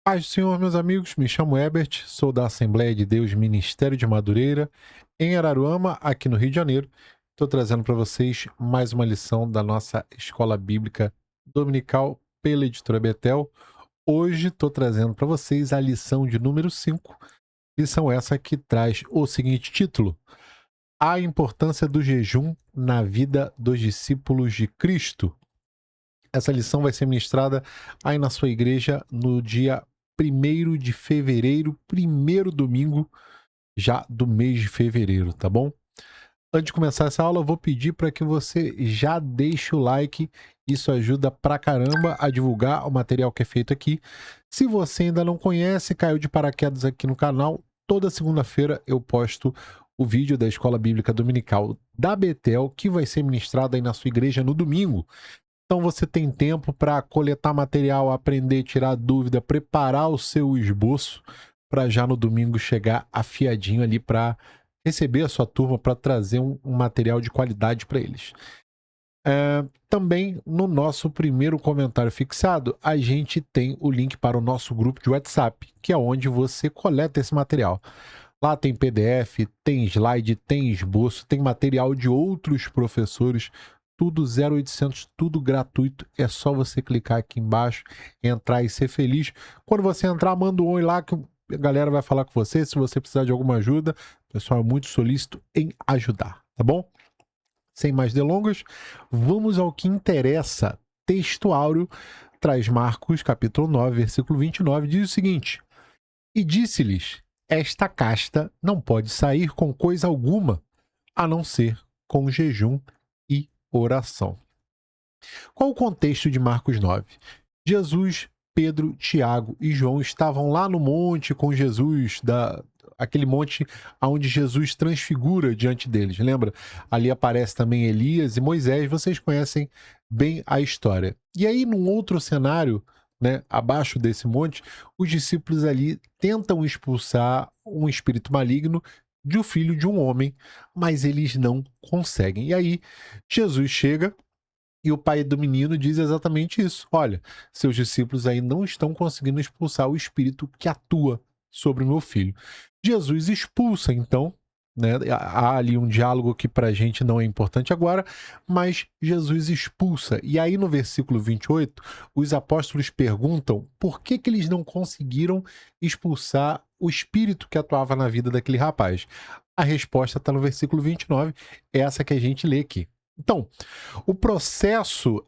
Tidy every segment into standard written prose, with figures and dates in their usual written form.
Paz do Senhor, meus amigos, me chamo Herbert, sou da Assembleia de Deus Ministério de Madureira, em Araruama, aqui no Rio de Janeiro. Estou trazendo para vocês mais uma lição da nossa Escola Bíblica Dominical pela Editora Betel. Hoje estou trazendo para vocês a lição de número 5, lição essa que traz o seguinte título: A importância do jejum na vida dos discípulos de Cristo. Essa lição vai ser ministrada aí na sua igreja no dia 1º de fevereiro, primeiro domingo já do mês de fevereiro, tá bom? Antes de começar essa aula, eu vou pedir para que você já deixe o like. Isso ajuda pra caramba a divulgar o material que é feito aqui. Se você ainda não conhece, caiu de paraquedas aqui no canal, toda segunda-feira eu posto o vídeo da Escola Bíblica Dominical da Betel, que vai ser ministrado aí na sua igreja no domingo. Então você tem tempo para coletar material, aprender, tirar dúvida, preparar o seu esboço para já no domingo chegar afiadinho ali para receber a sua turma, para trazer um material de qualidade para eles. Também no nosso primeiro comentário fixado, a gente tem o link para o nosso grupo de WhatsApp, que é onde você coleta esse material. Lá tem PDF, tem slide, tem esboço, tem material de outros professores, tudo 0800, tudo gratuito. É só você clicar aqui embaixo, entrar e ser feliz. Quando você entrar, manda um oi lá que a galera vai falar com você. Se você precisar de alguma ajuda, o pessoal é muito solícito em ajudar, tá bom? Sem mais delongas, vamos ao que interessa. Texto áureo traz Marcos, capítulo 9, versículo 29, diz o seguinte: E disse-lhes: Esta casta não pode sair com coisa alguma, a não ser com jejum e oração. Qual o contexto de Marcos 9? Jesus, Pedro, Tiago e João estavam lá no monte com Jesus, aquele monte onde Jesus transfigura diante deles. Lembra? Ali aparece também Elias e Moisés, vocês conhecem bem a história. E aí, num outro cenário, né, abaixo desse monte, os discípulos ali tentam expulsar um espírito maligno de um filho de um homem, mas eles não conseguem. E aí, Jesus chega e o pai do menino diz exatamente isso. Olha, seus discípulos aí não estão conseguindo expulsar o espírito que atua sobre o meu filho. Jesus expulsa, então, né? Há ali um diálogo que para a gente não é importante agora, mas Jesus expulsa. E aí no versículo 28, os apóstolos perguntam por que eles não conseguiram expulsar o espírito que atuava na vida daquele rapaz. A resposta está no versículo 29, essa que a gente lê aqui. Então, o processo,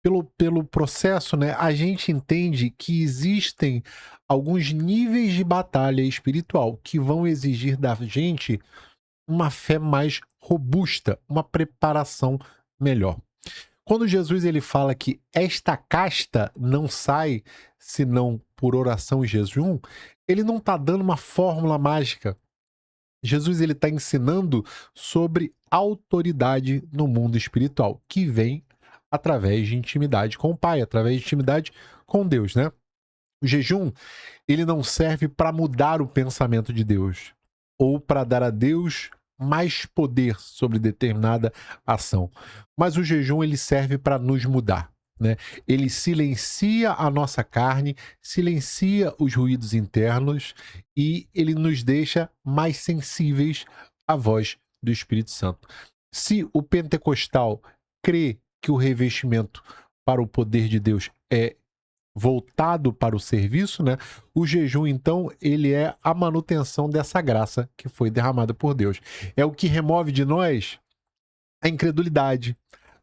pelo processo, né, a gente entende que existem alguns níveis de batalha espiritual que vão exigir da gente uma fé mais robusta, uma preparação melhor. Quando Jesus ele fala que esta casta não sai senão por oração e jejum, ele não está dando uma fórmula mágica. Jesus ele está ensinando sobre autoridade no mundo espiritual, que vem através de intimidade com o Pai, através de intimidade com Deus, né? O jejum, ele não serve para mudar o pensamento de Deus ou para dar a Deus mais poder sobre determinada ação. Mas o jejum, ele serve para nos mudar, né? Ele silencia a nossa carne, silencia os ruídos internos e ele nos deixa mais sensíveis à voz do Espírito Santo. Se o pentecostal crê que o revestimento para o poder de Deus é voltado para o serviço, né? O jejum, então, ele é a manutenção dessa graça que foi derramada por Deus. É o que remove de nós a incredulidade,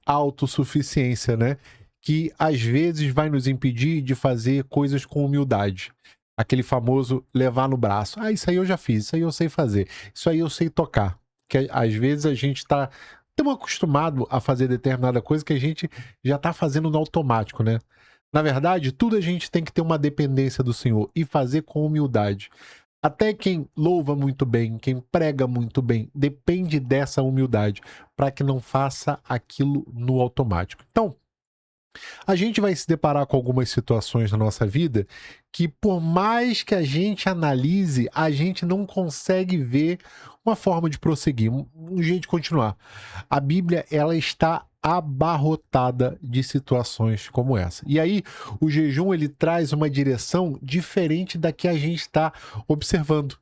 a autossuficiência, né? Que às vezes vai nos impedir de fazer coisas com humildade. Aquele famoso levar no braço. Ah, isso aí eu já fiz, isso aí eu sei fazer, isso aí eu sei tocar. Que às vezes a gente está tão acostumado a fazer determinada coisa que a gente já está fazendo no automático, né? Na verdade, tudo a gente tem que ter uma dependência do Senhor e fazer com humildade. Até quem louva muito bem, quem prega muito bem, depende dessa humildade para que não faça aquilo no automático. Então, a gente vai se deparar com algumas situações na nossa vida que, por mais que a gente analise, a gente não consegue ver uma forma de prosseguir, um jeito de continuar. A Bíblia, ela está abarrotada de situações como essa. E aí, o jejum, ele traz uma direção diferente da que a gente está observando.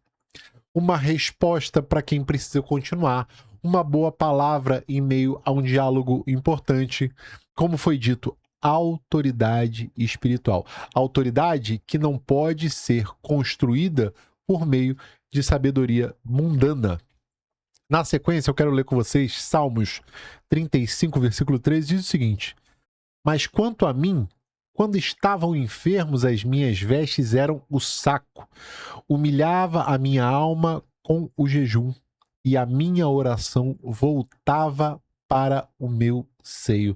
Uma resposta para quem precisa continuar, uma boa palavra em meio a um diálogo importante, como foi dito, autoridade espiritual. Autoridade que não pode ser construída por meio de sabedoria mundana. Na sequência, eu quero ler com vocês Salmos 35, versículo 13, diz o seguinte: Mas quanto a mim, quando estavam enfermos, as minhas vestes eram o saco. Humilhava a minha alma com o jejum, e a minha oração voltava para o meu seio.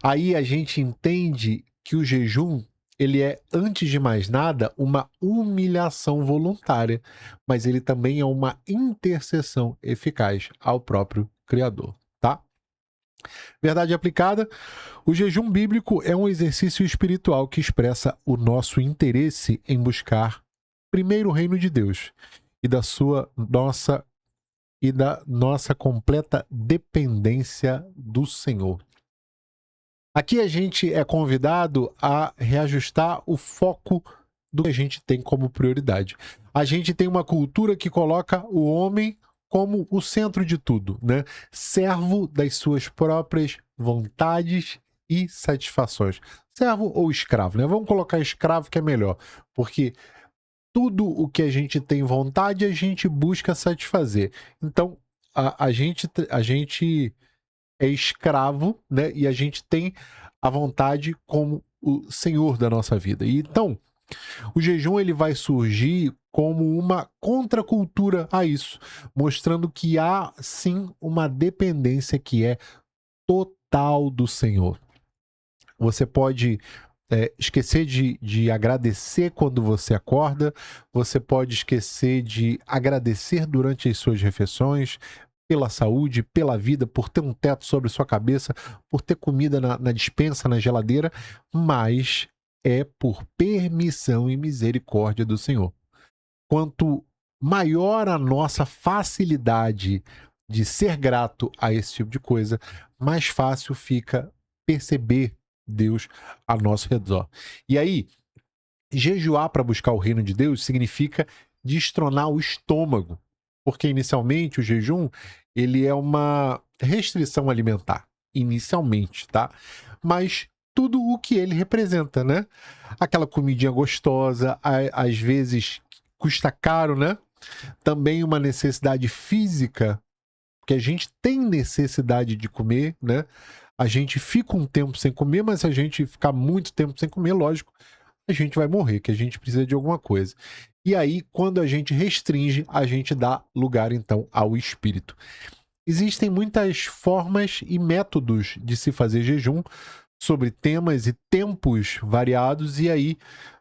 Aí a gente entende que o jejum, ele é, antes de mais nada, uma humilhação voluntária, mas ele também é uma intercessão eficaz ao próprio Criador, tá? Verdade aplicada, o jejum bíblico é um exercício espiritual que expressa o nosso interesse em buscar primeiro o reino de Deus e da nossa completa dependência do Senhor. Aqui a gente é convidado a reajustar o foco do que a gente tem como prioridade. A gente tem uma cultura que coloca o homem como o centro de tudo, né? Servo das suas próprias vontades e satisfações. Servo ou escravo, né? Vamos colocar escravo que é melhor, porque tudo o que a gente tem vontade, a gente busca satisfazer. Então, a gente é escravo, né? E a gente tem a vontade como o senhor da nossa vida. E então, o jejum, ele vai surgir como uma contracultura a isso, mostrando que há sim uma dependência que é total do Senhor. Você pode esquecer de agradecer quando você acorda, você pode esquecer de agradecer durante as suas refeições, pela saúde, pela vida, por ter um teto sobre sua cabeça, por ter comida na despensa, na geladeira, mas é por permissão e misericórdia do Senhor. Quanto maior a nossa facilidade de ser grato a esse tipo de coisa, mais fácil fica perceber Deus a nosso redor. E aí, jejuar para buscar o reino de Deus significa destronar o estômago, porque inicialmente o jejum, ele é uma restrição alimentar, inicialmente, tá? Mas tudo o que ele representa, né? Aquela comidinha gostosa, às vezes custa caro, né? Também uma necessidade física, porque a gente tem necessidade de comer, né? A gente fica um tempo sem comer, mas se a gente ficar muito tempo sem comer, lógico, a gente vai morrer, que a gente precisa de alguma coisa. E aí, quando a gente restringe, a gente dá lugar, então, ao espírito. Existem muitas formas e métodos de se fazer jejum, sobre temas e tempos variados, e aí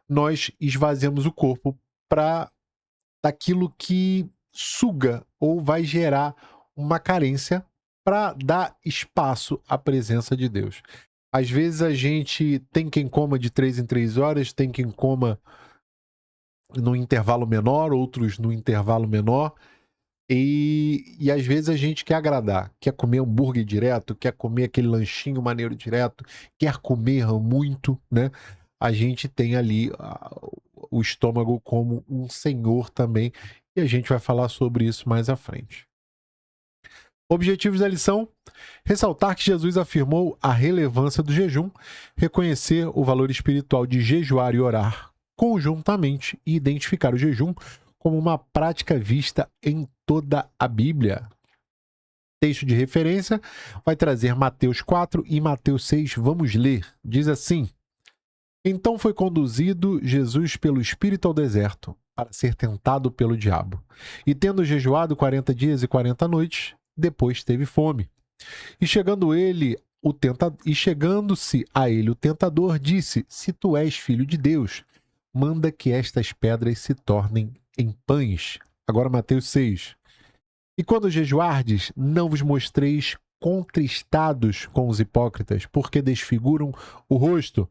nós esvaziamos o corpo para daquilo que suga ou vai gerar uma carência para dar espaço à presença de Deus. Às vezes a gente tem quem coma de 3 em 3 horas, tem quem coma no intervalo menor, outros no intervalo menor, e às vezes a gente quer agradar, quer comer hambúrguer direto, quer comer aquele lanchinho maneiro direto, quer comer muito, né? A gente tem ali o estômago como um senhor também, e a gente vai falar sobre isso mais à frente. Objetivos da lição: ressaltar que Jesus afirmou a relevância do jejum, reconhecer o valor espiritual de jejuar e orar conjuntamente e identificar o jejum como uma prática vista em toda a Bíblia. Texto de referência vai trazer Mateus 4 e Mateus 6. Vamos ler. Diz assim: Então foi conduzido Jesus pelo Espírito ao deserto, para ser tentado pelo diabo. E tendo jejuado 40 dias e 40 noites, depois teve fome. E chegando-se a ele o tentador, disse: Se tu és filho de Deus, manda que estas pedras se tornem em pães. Agora Mateus 6. E quando jejuardes, não vos mostreis contristados com os hipócritas, porque desfiguram o rosto,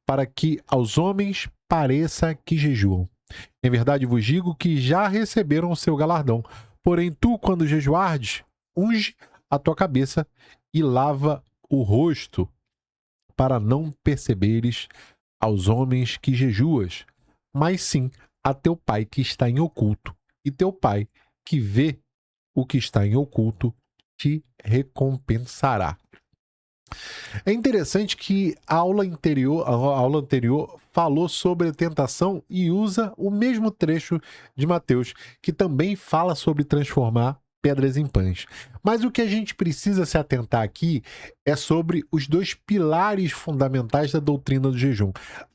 para que aos homens pareça que jejuam. Em verdade vos digo que já receberam o seu galardão. Porém, tu, quando jejuardes, unge a tua cabeça e lava o rosto, para não perceberes aos homens que jejuas, mas sim a teu pai que está em oculto, e teu pai que vê o que está em oculto te recompensará. É interessante que a aula anterior falou sobre a tentação e usa o mesmo trecho de Mateus, que também fala sobre transformar pedras em pães. Mas o que a gente precisa se atentar aqui é sobre os dois pilares fundamentais da doutrina do jejum: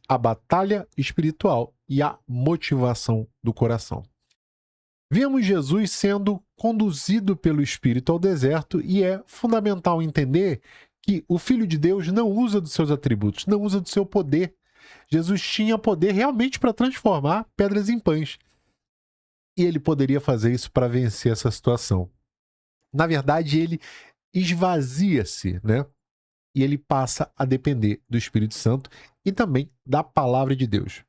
a batalha espiritual e a motivação do coração. Vemos Jesus sendo conduzido pelo Espírito ao deserto e é fundamental entender que o Filho de Deus não usa dos seus atributos, não usa do seu poder. Jesus tinha poder realmente para transformar pedras em pães. E ele poderia fazer isso para vencer essa situação. Na verdade, ele esvazia-se, né? E ele passa a depender do Espírito Santo e também da palavra de Deus.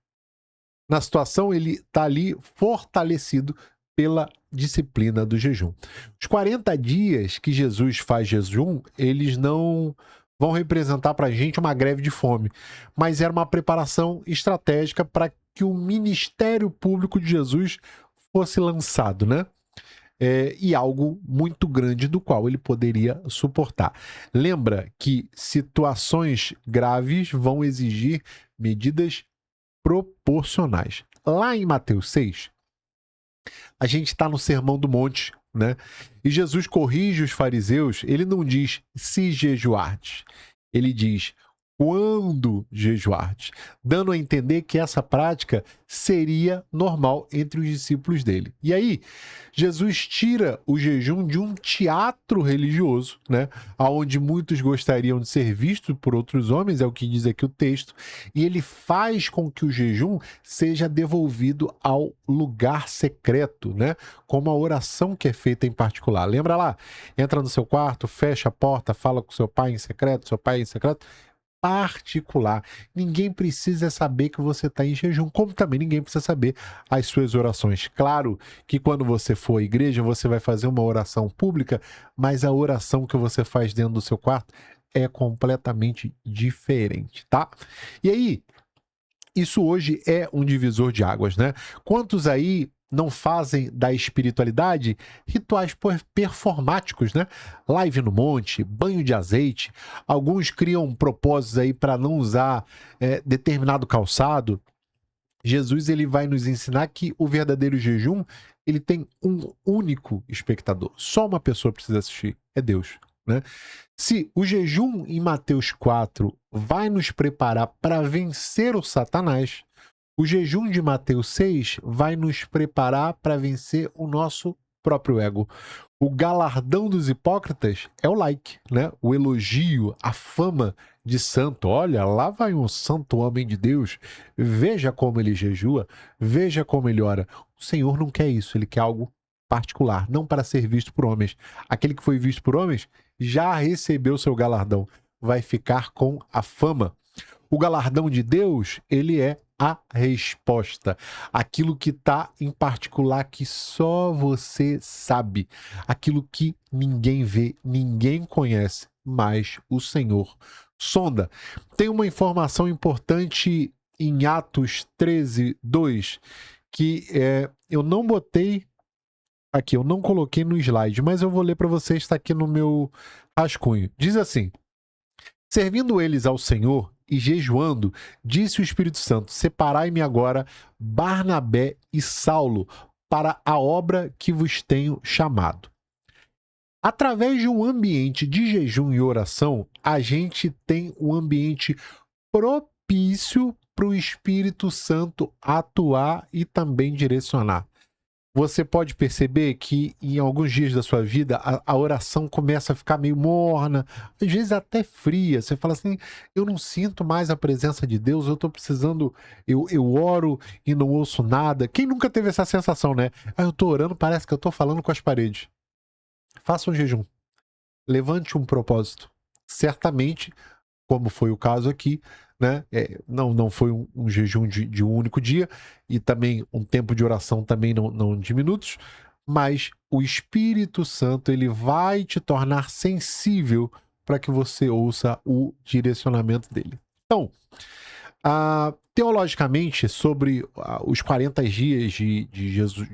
Na situação, ele está ali fortalecido pela disciplina do jejum. Os 40 dias que Jesus faz jejum, eles não vão representar para a gente uma greve de fome, mas era uma preparação estratégica para que o ministério público de Jesus fosse lançado, né? E algo muito grande do qual ele poderia suportar. Lembra que situações graves vão exigir medidas proporcionais. Lá em Mateus 6, a gente está no Sermão do Monte, né? E Jesus corrige os fariseus, ele não diz se jejuardes, ele diz quando jejuardes, dando a entender que essa prática seria normal entre os discípulos dele. E aí, Jesus tira o jejum de um teatro religioso, né, onde muitos gostariam de ser vistos por outros homens, é o que diz aqui o texto, e ele faz com que o jejum seja devolvido ao lugar secreto, né, como a oração que é feita em particular. Lembra lá? Entra no seu quarto, fecha a porta, fala com seu pai em secreto, seu pai em secreto, particular. Ninguém precisa saber que você está em jejum, como também ninguém precisa saber as suas orações. Claro que quando você for à igreja, você vai fazer uma oração pública, mas a oração que você faz dentro do seu quarto é completamente diferente, tá? E aí, isso hoje é um divisor de águas, né? Quantos aí não fazem da espiritualidade rituais performáticos, né? Live no monte, banho de azeite. Alguns criam propósitos aí para não usar determinado calçado. Jesus ele vai nos ensinar que o verdadeiro jejum ele tem um único espectador. Só uma pessoa precisa assistir, é Deus, né? Se o jejum em Mateus 4 vai nos preparar para vencer o Satanás, o jejum de Mateus 6 vai nos preparar para vencer o nosso próprio ego. O galardão dos hipócritas é o like, né? O elogio, a fama de santo. Olha, lá vai um santo homem de Deus. Veja como ele jejua, veja como ele ora. O Senhor não quer isso, ele quer algo particular, não para ser visto por homens. Aquele que foi visto por homens já recebeu seu galardão, vai ficar com a fama. O galardão de Deus, ele é a resposta. Aquilo que está em particular que só você sabe. Aquilo que ninguém vê, ninguém conhece, mas o Senhor sonda. Tem uma informação importante em Atos 13, 2, que eu não botei aqui, eu não coloquei no slide, mas eu vou ler para vocês, está aqui no meu rascunho. Diz assim: servindo eles ao Senhor e jejuando, disse o Espírito Santo: separai-me agora Barnabé e Saulo para a obra que vos tenho chamado. Através de um ambiente de jejum e oração, a gente tem um ambiente propício para o Espírito Santo atuar e também direcionar. Você pode perceber que em alguns dias da sua vida a oração começa a ficar meio morna, às vezes até fria. Você fala assim, eu não sinto mais a presença de Deus, eu estou precisando, eu oro e não ouço nada. Quem nunca teve essa sensação, né? Eu estou orando, parece que eu estou falando com as paredes. Faça um jejum. Levante um propósito. Certamente, como foi o caso aqui, né? Não foi um jejum de um único dia e também um tempo de oração também não de minutos, mas o Espírito Santo ele vai te tornar sensível para que você ouça o direcionamento dele. Então, teologicamente, sobre os 40 dias de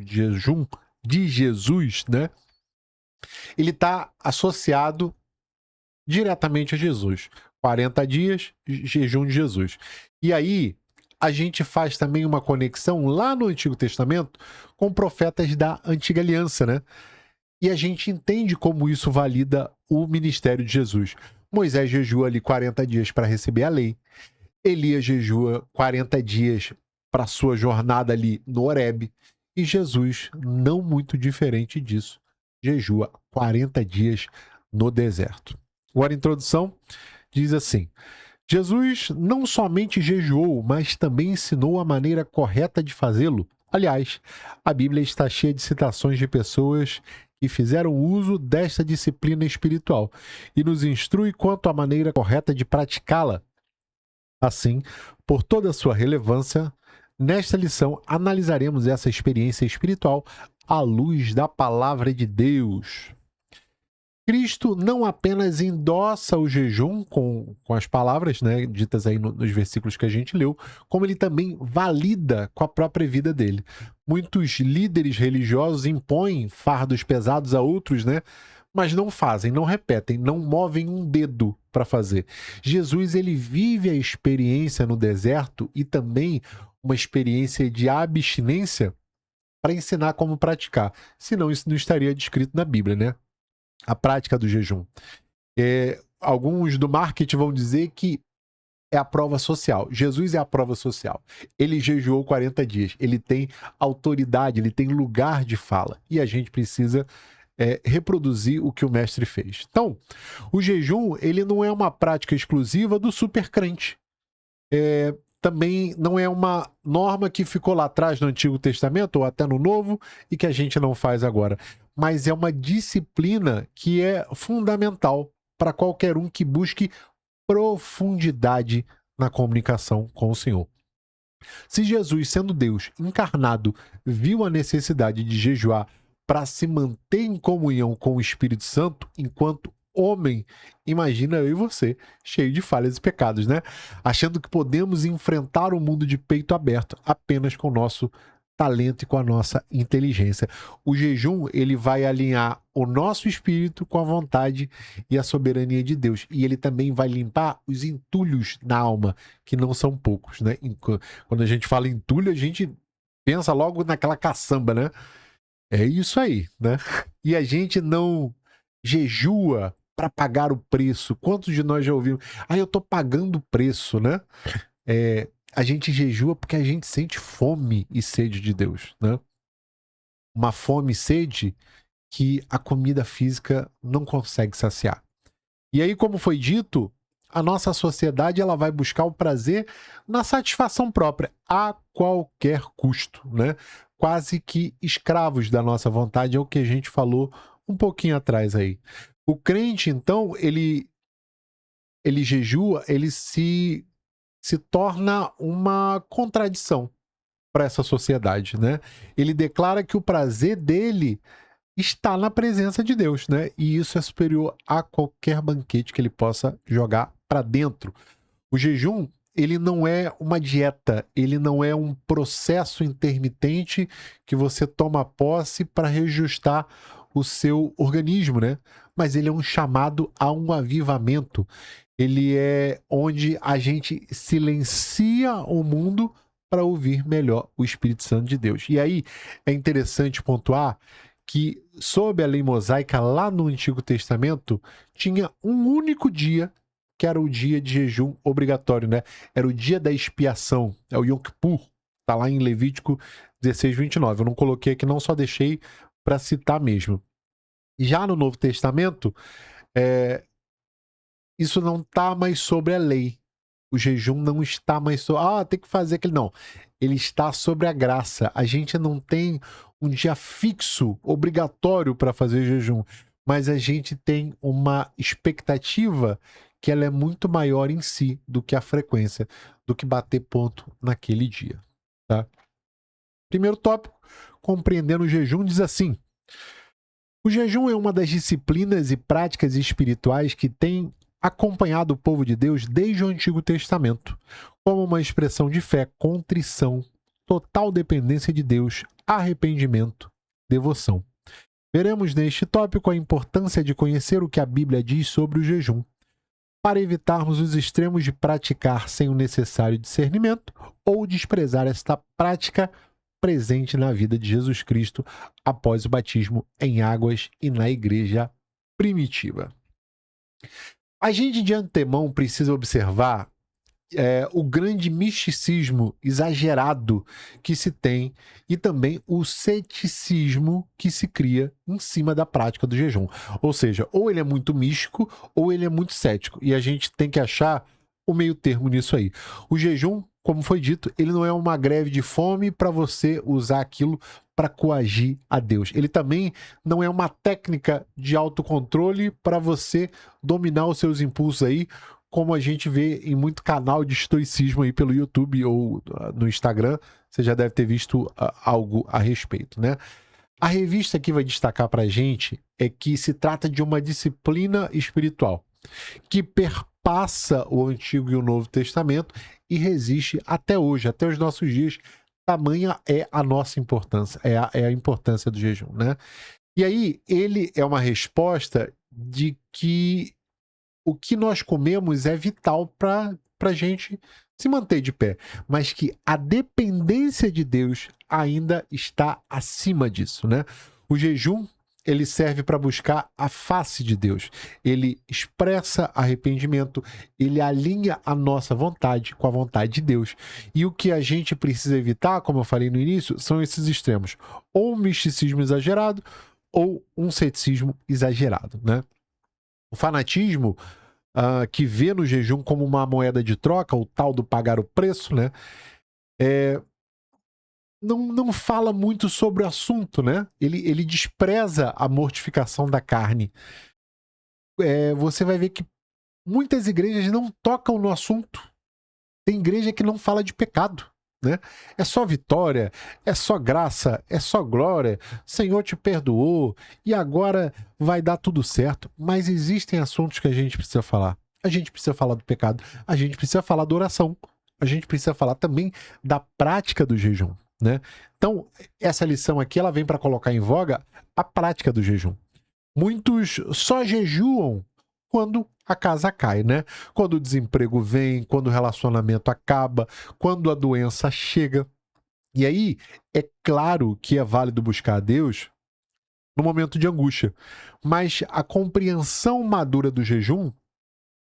jejum de Jesus, né? Ele está associado diretamente a Jesus. 40 dias, jejum de Jesus. E aí, a gente faz também uma conexão lá no Antigo Testamento com profetas da Antiga Aliança, né? E a gente entende como isso valida o ministério de Jesus. Moisés jejua ali 40 dias para receber a lei. Elias jejua 40 dias para sua jornada ali no Horebe. E Jesus, não muito diferente disso, jejua 40 dias no deserto. Agora, a introdução diz assim: Jesus não somente jejuou, mas também ensinou a maneira correta de fazê-lo. Aliás, a Bíblia está cheia de citações de pessoas que fizeram uso desta disciplina espiritual e nos instrui quanto à maneira correta de praticá-la. Assim, por toda a sua relevância, nesta lição analisaremos essa experiência espiritual à luz da palavra de Deus. Cristo não apenas endossa o jejum com as palavras, né, ditas aí nos versículos que a gente leu, como ele também valida com a própria vida dele. Muitos líderes religiosos impõem fardos pesados a outros, né, mas não fazem, não repetem, não movem um dedo para fazer. Jesus, ele vive a experiência no deserto e também uma experiência de abstinência para ensinar como praticar. Senão isso não estaria descrito na Bíblia, né? A prática do jejum. Alguns do marketing vão dizer que é a prova social. Jesus é a prova social. Ele jejuou 40 dias. Ele tem autoridade, ele tem lugar de fala. E a gente precisa reproduzir o que o mestre fez. Então, o jejum, ele não é uma prática exclusiva do supercrente. Também não é uma norma que ficou lá atrás no Antigo Testamento ou até no Novo e que a gente não faz agora. Mas é uma disciplina que é fundamental para qualquer um que busque profundidade na comunicação com o Senhor. Se Jesus, sendo Deus encarnado, viu a necessidade de jejuar para se manter em comunhão com o Espírito Santo enquanto homem, imagina eu e você, cheio de falhas e pecados, né? Achando que podemos enfrentar o mundo de peito aberto apenas com o nosso talento e com a nossa inteligência. O jejum, ele vai alinhar o nosso espírito com a vontade e a soberania de Deus. E ele também vai limpar os entulhos na alma, que não são poucos, né? Quando a gente fala entulho, a gente pensa logo naquela caçamba, né? É isso aí, né? E a gente não jejua para pagar o preço. Quantos de nós já ouvimos? Eu tô pagando o preço, né? A gente jejua porque a gente sente fome e sede de Deus, né? Uma fome e sede que a comida física não consegue saciar. E aí, como foi dito, a nossa sociedade ela vai buscar o prazer na satisfação própria, a qualquer custo, né? Quase que escravos da nossa vontade, é o que a gente falou um pouquinho atrás aí. O crente, então, ele jejua, ele se torna uma contradição para essa sociedade, né? Ele declara que o prazer dele está na presença de Deus, né? E isso é superior a qualquer banquete que ele possa jogar para dentro. O jejum, ele não é uma dieta, ele não é um processo intermitente que você toma posse para reajustar o seu organismo, né? Mas ele é um chamado a um avivamento. Ele é onde a gente silencia o mundo para ouvir melhor o Espírito Santo de Deus. E aí é interessante pontuar que sob a lei mosaica lá no Antigo Testamento tinha um único dia que era o dia de jejum obrigatório, né? Era o dia da expiação, é o Yom Kippur, tá lá em Levítico 16, 29. Eu não coloquei aqui, não, só deixei para citar mesmo. Já no Novo Testamento, isso não está mais sobre a lei. O jejum não está mais sobre... tem que fazer aquele... Não. Ele está sobre a graça. A gente não tem um dia fixo, obrigatório para fazer jejum. Mas a gente tem uma expectativa que ela é muito maior em si do que a frequência, do que bater ponto naquele dia. Tá? Primeiro tópico, compreendendo o jejum, diz assim: O jejum é uma das disciplinas e práticas espirituais que tem acompanhado o povo de Deus desde o Antigo Testamento, como uma expressão de fé, contrição, total dependência de Deus, arrependimento, devoção. Veremos neste tópico a importância de conhecer o que a Bíblia diz sobre o jejum, para evitarmos os extremos de praticar sem o necessário discernimento ou desprezar esta prática presente na vida de Jesus Cristo após o batismo em águas e na igreja primitiva. A gente de antemão precisa observar o grande misticismo exagerado que se tem e também o ceticismo que se cria em cima da prática do jejum. Ou seja, ou ele é muito místico ou ele é muito cético. E a gente tem que achar o meio termo nisso aí. O jejum, como foi dito, ele não é uma greve de fome para você usar aquilo para coagir a Deus. Ele também não é uma técnica de autocontrole para você dominar os seus impulsos aí, como a gente vê em muito canal de estoicismo aí pelo YouTube ou no Instagram. Você já deve ter visto algo a respeito, né? A revista que vai destacar para a gente é que se trata de uma disciplina espiritual que perpassa o Antigo e o Novo Testamento e resiste até hoje, até os nossos dias. Tamanha é a nossa importância, é a importância do jejum, né? E aí, ele é uma resposta de que o que nós comemos é vital para a gente se manter de pé, mas que a dependência de Deus ainda está acima disso, né? O jejum, ele serve para buscar a face de Deus. Ele expressa arrependimento, ele alinha a nossa vontade com a vontade de Deus. E o que a gente precisa evitar, como eu falei no início, são esses extremos. Ou um misticismo exagerado, ou um ceticismo exagerado, né? O fanatismo, que vê no jejum como uma moeda de troca, o tal do pagar o preço, né? Não fala muito sobre o assunto, né? Ele despreza a mortificação da carne. Você vai ver que muitas igrejas não tocam no assunto. Tem igreja que não fala de pecado, né? É só vitória, é só graça, é só glória. Senhor te perdoou e agora vai dar tudo certo. Mas existem assuntos que a gente precisa falar. A gente precisa falar do pecado, a gente precisa falar da oração, a gente precisa falar também da prática do jejum, né? Então, essa lição aqui, ela vem para colocar em voga a prática do jejum. Muitos só jejuam quando a casa cai, né? Quando o desemprego vem, quando o relacionamento acaba, quando a doença chega. E aí, é claro que é válido buscar a Deus no momento de angústia, mas a compreensão madura do jejum,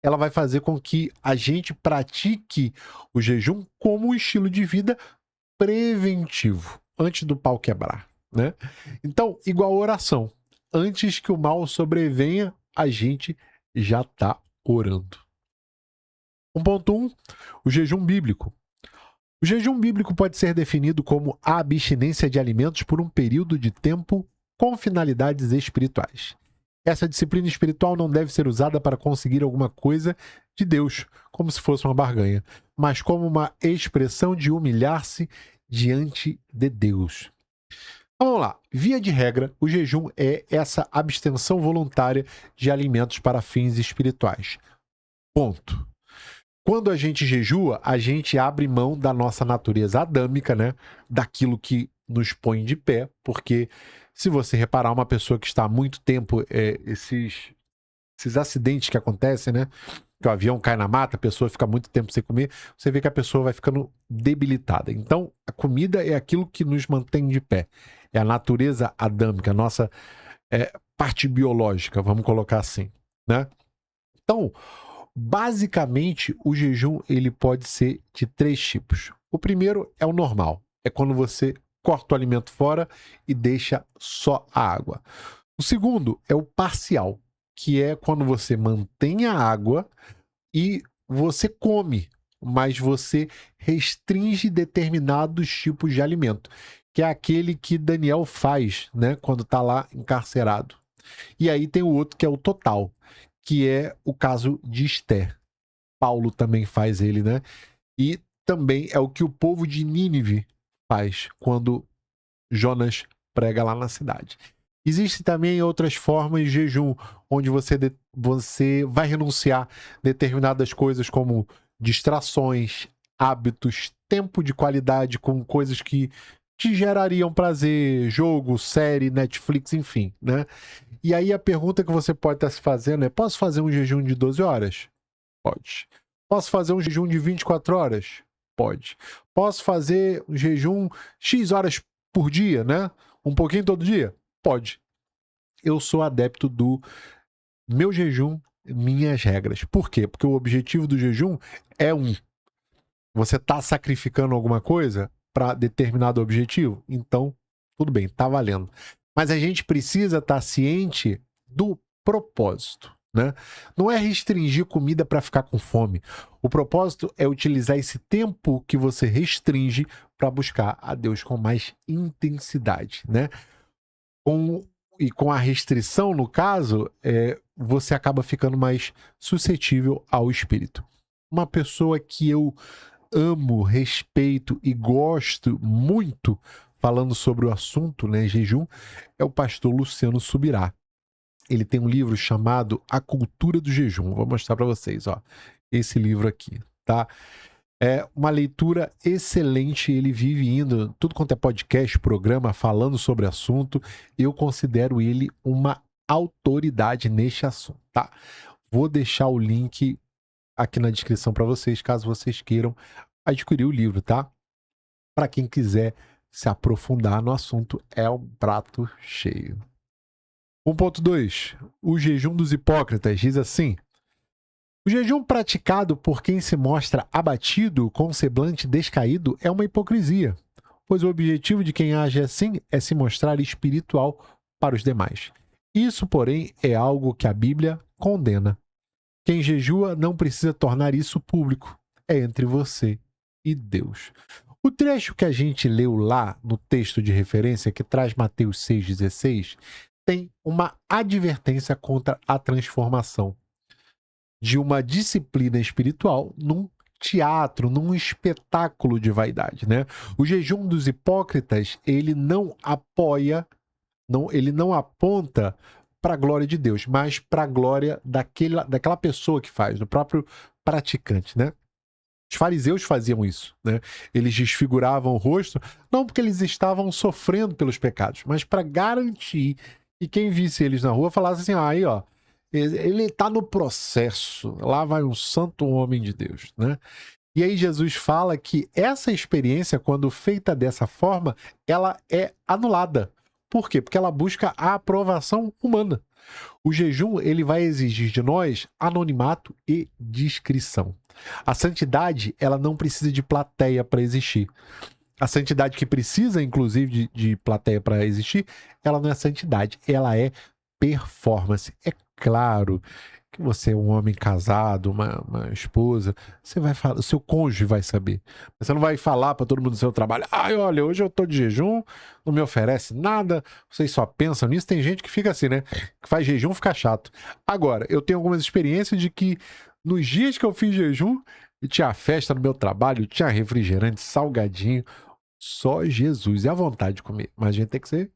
ela vai fazer com que a gente pratique o jejum como um estilo de vida preventivo, antes do pau quebrar, né? Então, igual a oração. Antes que o mal sobrevenha, a gente já está orando. 1.1. O jejum bíblico. O jejum bíblico pode ser definido como a abstinência de alimentos por um período de tempo com finalidades espirituais. Essa disciplina espiritual não deve ser usada para conseguir alguma coisa de Deus, como se fosse uma barganha, mas como uma expressão de humilhar-se diante de Deus. Então, vamos lá. Via de regra, o jejum é essa abstenção voluntária de alimentos para fins espirituais. Ponto. Quando a gente jejua, a gente abre mão da nossa natureza adâmica, né? Daquilo que nos põe de pé, porque se você reparar, uma pessoa que está há muito tempo, esses acidentes que acontecem, né? Que o avião cai na mata, a pessoa fica muito tempo sem comer, você vê que a pessoa vai ficando debilitada. Então, a comida é aquilo que nos mantém de pé. É a natureza adâmica, a nossa parte biológica, vamos colocar assim, né? Então, basicamente, o jejum ele pode ser de 3 tipos. O primeiro é o normal, é quando você corta o alimento fora e deixa só a água. O segundo é o parcial, que é quando você mantém a água e você come, mas você restringe determinados tipos de alimento, que é aquele que Daniel faz, né, quando está lá encarcerado. E aí tem o outro que é o total, que é o caso de Esther. Paulo também faz ele, né? E também é o que o povo de Nínive faz quando Jonas prega lá na cidade. Existem também outras formas de jejum, onde você vai renunciar determinadas coisas como distrações, hábitos, tempo de qualidade com coisas que te gerariam prazer, jogo, série, Netflix, enfim, né? E aí a pergunta que você pode estar se fazendo é: posso fazer um jejum de 12 horas? Pode. Posso fazer um jejum de 24 horas? Pode. Posso fazer um jejum X horas por dia, né? Um pouquinho todo dia? Pode. Eu sou adepto do meu jejum, minhas regras. Por quê? Porque o objetivo do jejum é você está sacrificando alguma coisa para determinado objetivo? Então, tudo bem, tá valendo. Mas a gente precisa estar ciente do propósito, né? Não é restringir comida para ficar com fome. O propósito é utilizar esse tempo que você restringe para buscar a Deus com mais intensidade, né? Com a restrição, no caso, você acaba ficando mais suscetível ao espírito. Uma pessoa que eu amo, respeito e gosto muito, falando sobre o assunto, né, jejum, é o pastor Luciano Subirá. Ele tem um livro chamado A Cultura do Jejum. Vou mostrar para vocês, ó, esse livro aqui, tá? É uma leitura excelente. Ele vive indo tudo quanto é podcast, programa, falando sobre o assunto. Eu considero ele uma autoridade neste assunto, tá? Vou deixar o link aqui na descrição para vocês, caso vocês queiram adquirir o livro, tá? Para quem quiser se aprofundar no assunto, é um prato cheio. 1.2. O jejum dos hipócritas diz assim: o jejum praticado por quem se mostra abatido, com um semblante descaído, é uma hipocrisia, pois o objetivo de quem age assim é se mostrar espiritual para os demais. Isso, porém, é algo que a Bíblia condena. Quem jejua não precisa tornar isso público. É entre você e Deus. O trecho que a gente leu lá no texto de referência, que traz Mateus 6,16, tem uma advertência contra a transformação de uma disciplina espiritual num teatro, num espetáculo de vaidade, né? O jejum dos hipócritas, ele não apoia, ele não aponta para a glória de Deus, mas para a glória daquela pessoa que faz, do próprio praticante, né? Os fariseus faziam isso, né? Eles desfiguravam o rosto, não porque eles estavam sofrendo pelos pecados, mas para garantir que quem visse eles na rua falasse assim: aí, ó, ele está no processo, lá vai um santo homem de Deus, né? E aí Jesus fala que essa experiência, quando feita dessa forma, ela é anulada. Por quê? Porque ela busca a aprovação humana. O jejum, ele vai exigir de nós anonimato e discrição. A santidade, ela não precisa de plateia para existir. A santidade que precisa, inclusive, de plateia para existir, ela não é santidade, ela é performance. É claro que você é um homem casado, uma esposa, você vai falar, o seu cônjuge vai saber. Você não vai falar para todo mundo do seu trabalho: ai, olha, hoje eu tô de jejum, não me oferece nada, vocês só pensam nisso. Tem gente que fica assim, né? Que faz jejum, fica chato. Agora, eu tenho algumas experiências de que nos dias que eu fiz jejum, tinha festa no meu trabalho, tinha refrigerante, salgadinho, só Jesus e a vontade de comer. Mas a gente tem que ser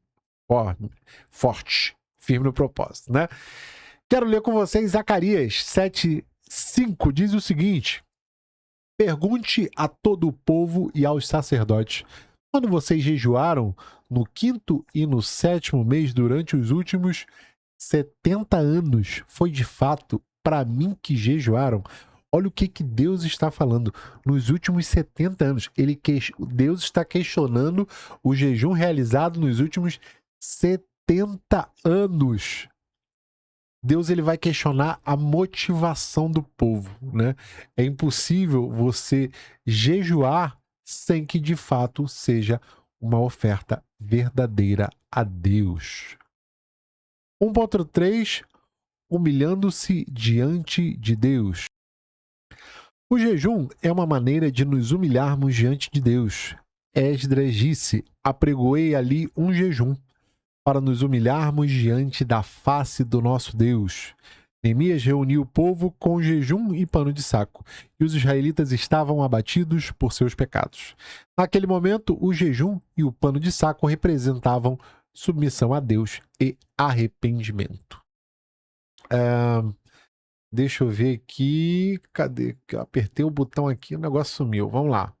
forte, firme no propósito, né? Quero ler com vocês Zacarias 7:5, diz o seguinte: pergunte a todo o povo e aos sacerdotes, quando vocês jejuaram no 5º e no 7º mês durante os últimos 70 anos, foi de fato para mim que jejuaram? Olha o que Deus está falando. Nos últimos 70 anos, Deus está questionando o jejum realizado nos últimos 70 anos. Deus, ele vai questionar a motivação do povo, né? É impossível você jejuar sem que de fato seja uma oferta verdadeira a Deus. 1.3, humilhando-se diante de Deus. O jejum é uma maneira de nos humilharmos diante de Deus. Esdras disse: apregoei ali um jejum, para nos humilharmos diante da face do nosso Deus. Neemias reuniu o povo com jejum e pano de saco, e os israelitas estavam abatidos por seus pecados. Naquele momento, o jejum e o pano de saco representavam submissão a Deus e arrependimento. Deixa eu ver aqui. Cadê? Eu apertei o botão aqui, o negócio sumiu. Vamos lá.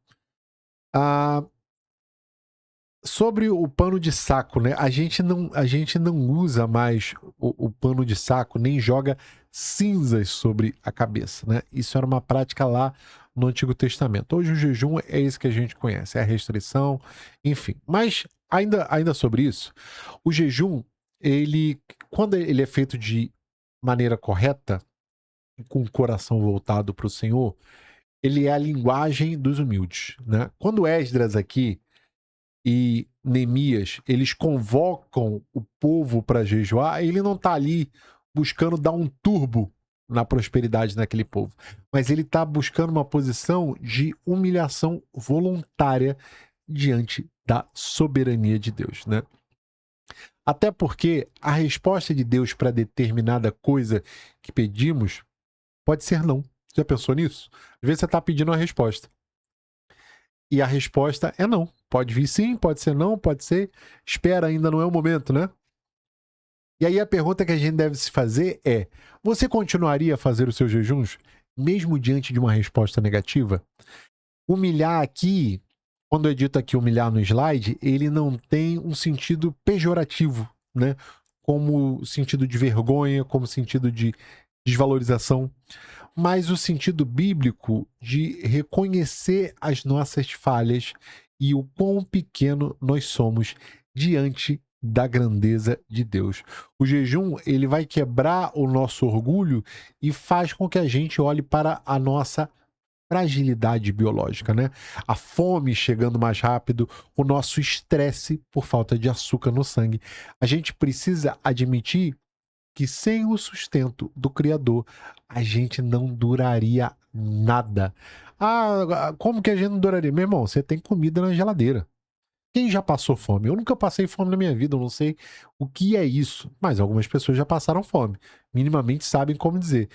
Sobre o pano de saco, né? A gente não usa mais o pano de saco, nem joga cinzas sobre a cabeça, né? Isso era uma prática lá no Antigo Testamento. Hoje o jejum é isso que a gente conhece, é a restrição, enfim. Mas ainda sobre isso, o jejum, quando ele é feito de maneira correta, com o coração voltado para o Senhor, ele é a linguagem dos humildes, né? Quando Esdras aqui e Neemias, eles convocam o povo para jejuar, ele não está ali buscando dar um turbo na prosperidade daquele povo, mas ele está buscando uma posição de humilhação voluntária diante da soberania de Deus, né? Até porque a resposta de Deus para determinada coisa que pedimos pode ser não. Já pensou nisso? Às vezes você está pedindo uma resposta. E a resposta é não. Pode vir sim, pode ser não, pode ser. Espera, ainda não é o momento, né? E aí a pergunta que a gente deve se fazer é: você continuaria a fazer os seus jejuns mesmo diante de uma resposta negativa? Humilhar aqui, quando é dito aqui humilhar no slide, ele não tem um sentido pejorativo, né? Como sentido de vergonha, como sentido de desvalorização, mas o sentido bíblico de reconhecer as nossas falhas e o quão pequeno nós somos diante da grandeza de Deus. O jejum, ele vai quebrar o nosso orgulho e faz com que a gente olhe para a nossa fragilidade biológica, né? A fome chegando mais rápido, o nosso estresse por falta de açúcar no sangue. A gente precisa admitir que sem o sustento do Criador, a gente não duraria nada. Como que a gente não duraria? Meu irmão, você tem comida na geladeira. Quem já passou fome? Eu nunca passei fome na minha vida, eu não sei o que é isso, mas algumas pessoas já passaram fome. Minimamente sabem como dizer.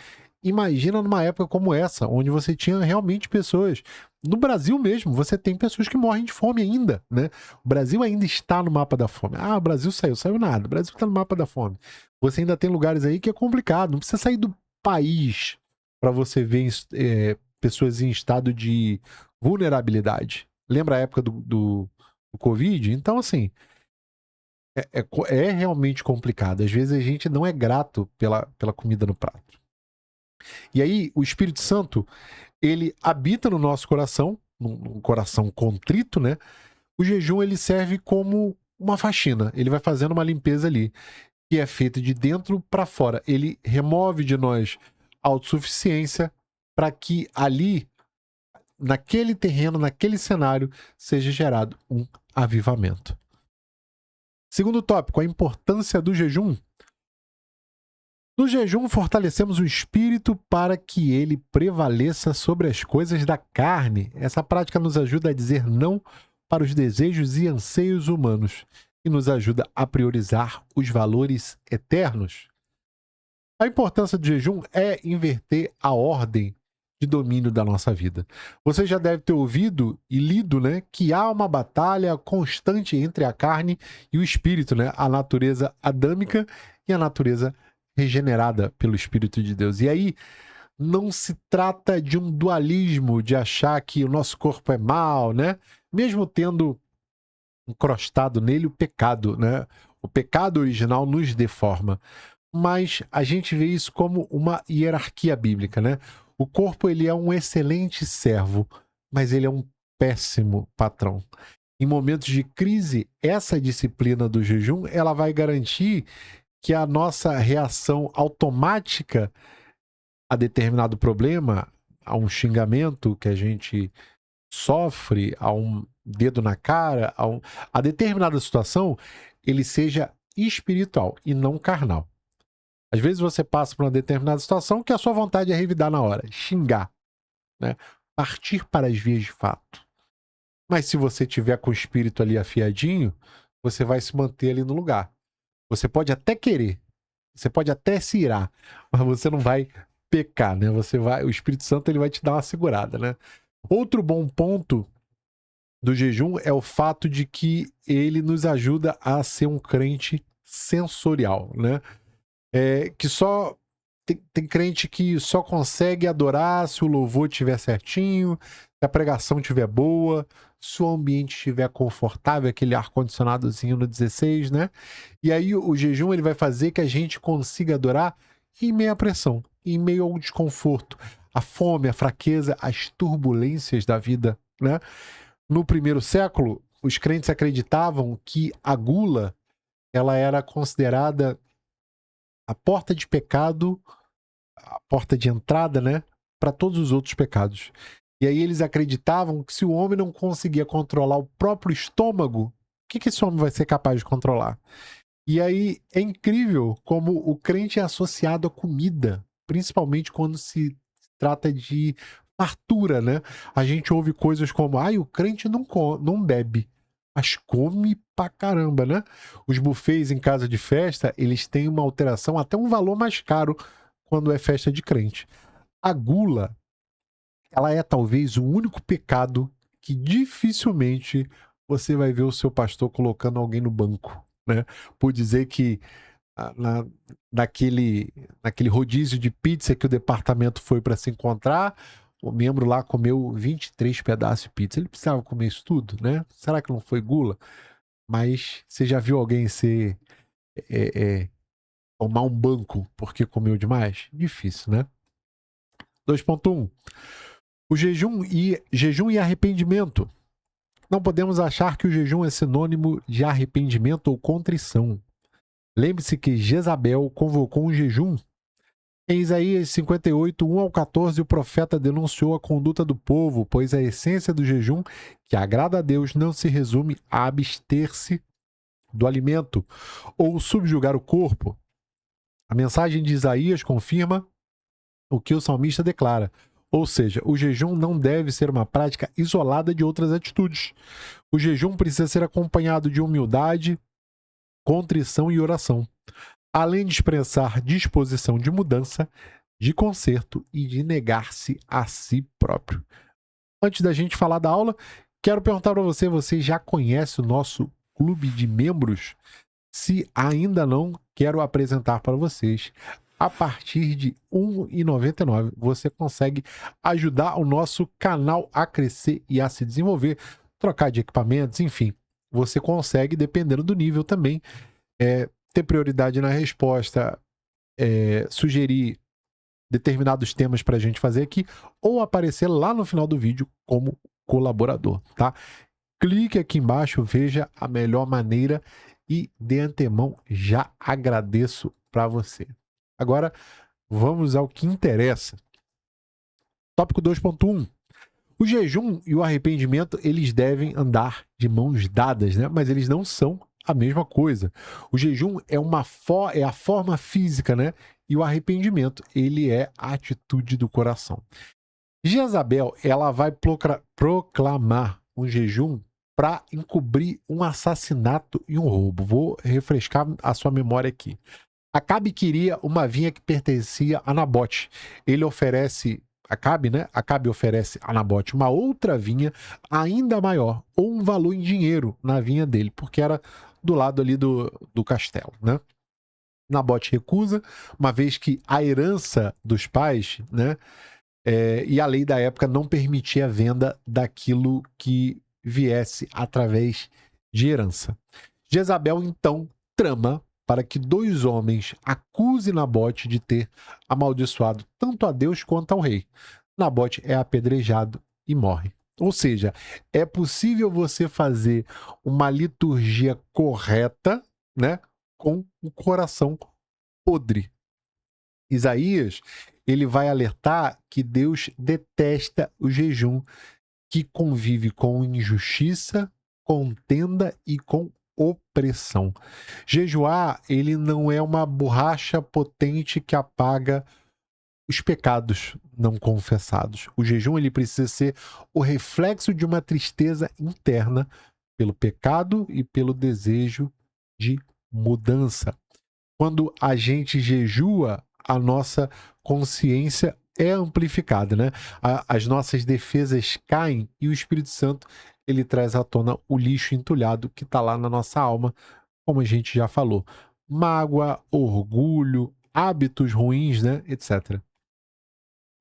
Imagina numa época como essa, onde você tinha realmente pessoas. No Brasil mesmo, você tem pessoas que morrem de fome ainda, né? O Brasil ainda está no mapa da fome. O Brasil saiu nada. O Brasil está no mapa da fome. Você ainda tem lugares aí que é complicado. Não precisa sair do país para você ver pessoas em estado de vulnerabilidade. Lembra a época do Covid? Então, assim, é realmente complicado. Às vezes a gente não é grato pela comida no prato. E aí, o Espírito Santo, ele habita no nosso coração, num coração contrito, né? O jejum, ele serve como uma faxina. Ele vai fazendo uma limpeza ali, que é feita de dentro para fora. Ele remove de nós a autossuficiência para que ali, naquele terreno, naquele cenário, seja gerado um avivamento. Segundo tópico, a importância do jejum. No jejum, fortalecemos o espírito para que ele prevaleça sobre as coisas da carne. Essa prática nos ajuda a dizer não para os desejos e anseios humanos e nos ajuda a priorizar os valores eternos. A importância do jejum é inverter a ordem de domínio da nossa vida. Você já deve ter ouvido e lido, né, que há uma batalha constante entre a carne e o espírito, né, a natureza adâmica e a natureza regenerada pelo Espírito de Deus. E aí não se trata de um dualismo de achar que o nosso corpo é mau, né? Mesmo tendo encrostado nele o pecado, né? O pecado original nos deforma. Mas a gente vê isso como uma hierarquia bíblica, né? O corpo, ele é um excelente servo, mas ele é um péssimo patrão. Em momentos de crise, essa disciplina do jejum, ela vai garantir que a nossa reação automática a determinado problema, a um xingamento que a gente sofre, a um dedo na cara, a determinada situação, ele seja espiritual e não carnal. Às vezes você passa por uma determinada situação que a sua vontade é revidar na hora, xingar, né? Partir para as vias de fato. Mas se você tiver com o espírito ali afiadinho, você vai se manter ali no lugar. Você pode até querer, você pode até se irar, mas você não vai pecar, né? O Espírito Santo, ele vai te dar uma segurada, né? Outro bom ponto do jejum é o fato de que ele nos ajuda a ser um crente sensorial, né? Que só tem crente que só consegue adorar se o louvor estiver certinho, se a pregação estiver boa, se o ambiente estiver confortável, aquele ar-condicionadozinho no 16, né? E aí o jejum ele vai fazer que a gente consiga adorar em meio à pressão, em meio ao desconforto, a fome, a fraqueza, as turbulências da vida, né? No primeiro século, os crentes acreditavam que a gula ela era considerada a porta de pecado, a porta de entrada, né, para todos os outros pecados. E aí eles acreditavam que se o homem não conseguia controlar o próprio estômago, o que esse homem vai ser capaz de controlar? E aí é incrível como o crente é associado à comida, principalmente quando se trata de fartura, né? A gente ouve coisas como, o crente não bebe, mas come pra caramba, né? Os buffets em casa de festa, eles têm uma alteração, até um valor mais caro quando é festa de crente. A gula, ela é talvez o único pecado que dificilmente você vai ver o seu pastor colocando alguém no banco, né? Por dizer que na, naquele rodízio de pizza que o departamento foi para se encontrar, o membro lá comeu 23 pedaços de pizza. Ele precisava comer isso tudo, né? Será que não foi gula? Mas você já viu alguém tomar um banco porque comeu demais? Difícil, né? 2.1. O jejum e arrependimento. Não podemos achar que o jejum é sinônimo de arrependimento ou contrição. Lembre-se que Jezabel convocou um jejum. Em Isaías 58, 1 ao 14, o profeta denunciou a conduta do povo, pois a essência do jejum, que agrada a Deus, não se resume a abster-se do alimento ou subjugar o corpo. A mensagem de Isaías confirma o que o salmista declara. Ou seja, o jejum não deve ser uma prática isolada de outras atitudes. O jejum precisa ser acompanhado de humildade, contrição e oração, além de expressar disposição de mudança, de conserto e de negar-se a si próprio. Antes da gente falar da aula, quero perguntar para você, você já conhece o nosso clube de membros? Se ainda não, quero apresentar para vocês. A partir de R$ 1,99, você consegue ajudar o nosso canal a crescer e a se desenvolver, trocar de equipamentos, enfim. Você consegue, dependendo do nível também, ter prioridade na resposta, sugerir determinados temas para a gente fazer aqui, ou aparecer lá no final do vídeo como colaborador, tá? Clique aqui embaixo, veja a melhor maneira e de antemão já agradeço para você. Agora, vamos ao que interessa. Tópico 2.1. O jejum e o arrependimento, eles devem andar de mãos dadas, né? Mas eles não são a mesma coisa. O jejum é a forma física, né? E o arrependimento, ele é a atitude do coração. Jezabel, ela vai proclamar um jejum para encobrir um assassinato e um roubo. Vou refrescar a sua memória aqui. Acabe queria uma vinha que pertencia a Nabote. Ele oferece, Acabe oferece a Nabote uma outra vinha ainda maior, ou um valor em dinheiro na vinha dele, porque era do lado ali do castelo, né? Nabote recusa, uma vez que a herança dos pais, né? E a lei da época não permitia a venda daquilo que viesse através de herança. Jezabel, então, trama para que 2 homens acusem Nabote de ter amaldiçoado tanto a Deus quanto ao rei. Nabote é apedrejado e morre. Ou seja, é possível você fazer uma liturgia correta, né, com o coração podre. Isaías, ele vai alertar que Deus detesta o jejum que convive com injustiça, contenda e com opressão. Jejuar, ele não é uma borracha potente que apaga os pecados não confessados. O jejum, ele precisa ser o reflexo de uma tristeza interna pelo pecado e pelo desejo de mudança. Quando a gente jejua, a nossa consciência é amplificada, né? As nossas defesas caem e o Espírito Santo ele traz à tona o lixo entulhado que está lá na nossa alma, como a gente já falou. Mágoa, orgulho, hábitos ruins, né, etc.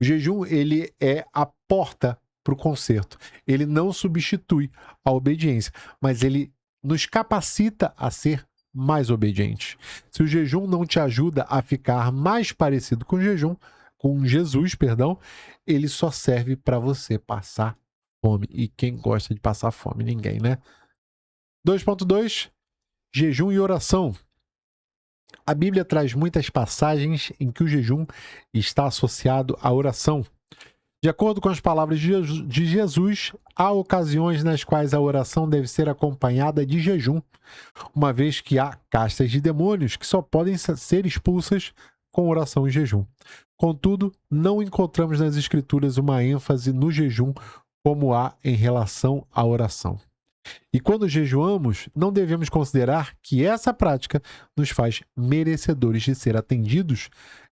O jejum, ele é a porta para o conserto. Ele não substitui a obediência, mas ele nos capacita a ser mais obedientes. Se o jejum não te ajuda a ficar mais parecido com Jesus, perdão, ele só serve para você passar fome. E quem gosta de passar fome? Ninguém, né? 2.2, jejum e oração. A Bíblia traz muitas passagens em que o jejum está associado à oração. De acordo com as palavras de Jesus, há ocasiões nas quais a oração deve ser acompanhada de jejum, uma vez que há castas de demônios que só podem ser expulsas com oração e jejum. Contudo, não encontramos nas Escrituras uma ênfase no jejum como há em relação à oração. E quando jejuamos, não devemos considerar que essa prática nos faz merecedores de ser atendidos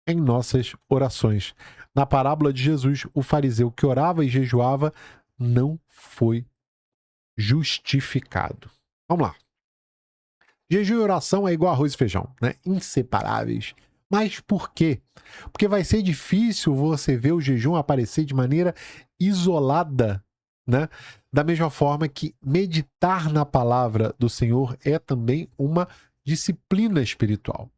em nossas orações. Na parábola de Jesus, o fariseu que orava e jejuava não foi justificado. Vamos lá. Jejum e oração é igual arroz e feijão, né? Inseparáveis. Mas por quê? Porque vai ser difícil você ver o jejum aparecer de maneira isolada, né? Da mesma forma que meditar na palavra do Senhor é também uma disciplina espiritual.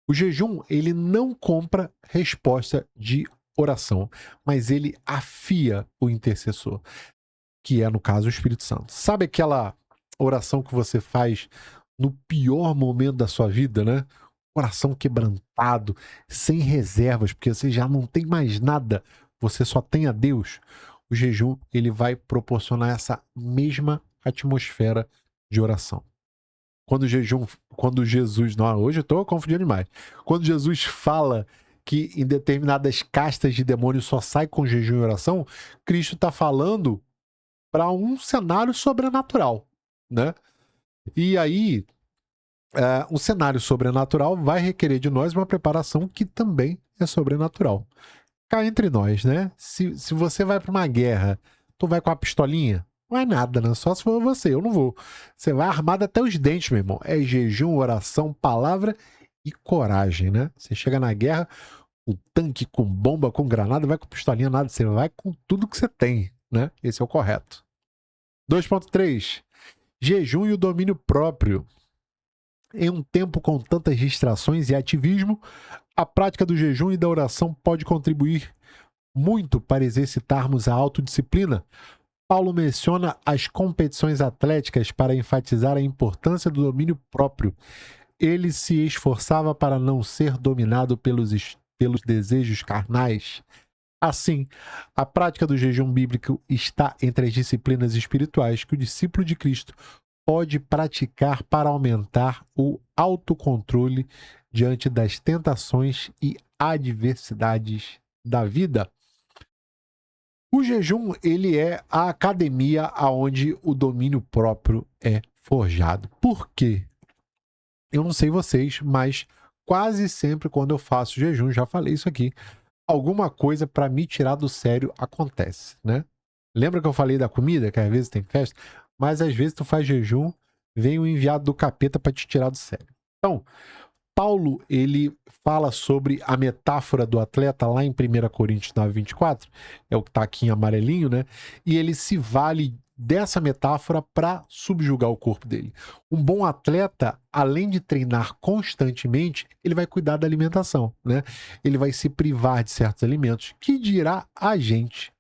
O jejum, ele não compra resposta de oração, mas ele afia o intercessor, que é, no caso, o Espírito Santo. Sabe aquela oração que você faz no pior momento da sua vida, né? Coração quebrantado, sem reservas, porque você já não tem mais nada, você só tem a Deus. O jejum, ele vai proporcionar essa mesma atmosfera de oração. Quando Jesus, não, hoje eu estou confundindo demais. Quando Jesus fala que em determinadas castas de demônios só sai com jejum e oração, Cristo está falando para um cenário sobrenatural, né? E aí, um cenário sobrenatural vai requerer de nós uma preparação que também é sobrenatural. Cá entre nós, né? Se você vai para uma guerra, tu vai com a pistolinha? Não é nada, né? Só se for você, eu não vou. Você vai armado até os dentes, meu irmão. É jejum, oração, palavra e coragem, né? Você chega na guerra, o tanque com bomba, com granada, vai com pistolinha, nada. Você vai com tudo que você tem, né? Esse é o correto. 2.3. Jejum e o domínio próprio. Em um tempo com tantas distrações e ativismo, a prática do jejum e da oração pode contribuir muito para exercitarmos a autodisciplina. Paulo menciona as competições atléticas para enfatizar a importância do domínio próprio. Ele se esforçava para não ser dominado pelos desejos carnais. Assim, a prática do jejum bíblico está entre as disciplinas espirituais que o discípulo de Cristo pode praticar para aumentar o autocontrole diante das tentações e adversidades da vida. O jejum, ele é a academia onde o domínio próprio é forjado. Por quê? Eu não sei vocês, mas quase sempre quando eu faço jejum, já falei isso aqui, alguma coisa para me tirar do sério acontece, né? Lembra que eu falei da comida, que às vezes tem festa? Mas às vezes tu faz jejum, vem o enviado do capeta para te tirar do sério. Então, Paulo, ele fala sobre a metáfora do atleta lá em 1 Coríntios 9:24, é o que está aqui em amarelinho, né? E ele se vale dessa metáfora para subjugar o corpo dele. Um bom atleta, além de treinar constantemente, ele vai cuidar da alimentação, né? Ele vai se privar de certos alimentos, que dirá a gente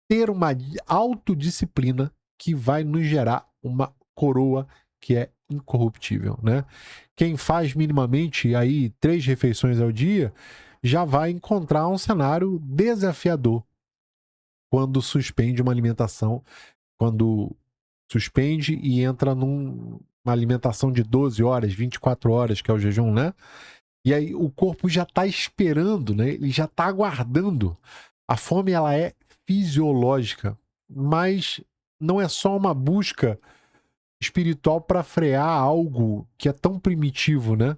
ter uma autodisciplina que vai nos gerar uma coroa que é incorruptível, né? Quem faz minimamente aí 3 refeições ao dia já vai encontrar um cenário desafiador quando suspende uma alimentação, quando suspende e entra numa alimentação de 12 horas, 24 horas, que é o jejum, né? E aí o corpo já está esperando, né? Ele já está aguardando. A fome, ela é fisiológica, mas não é só uma busca espiritual para frear algo que é tão primitivo, né?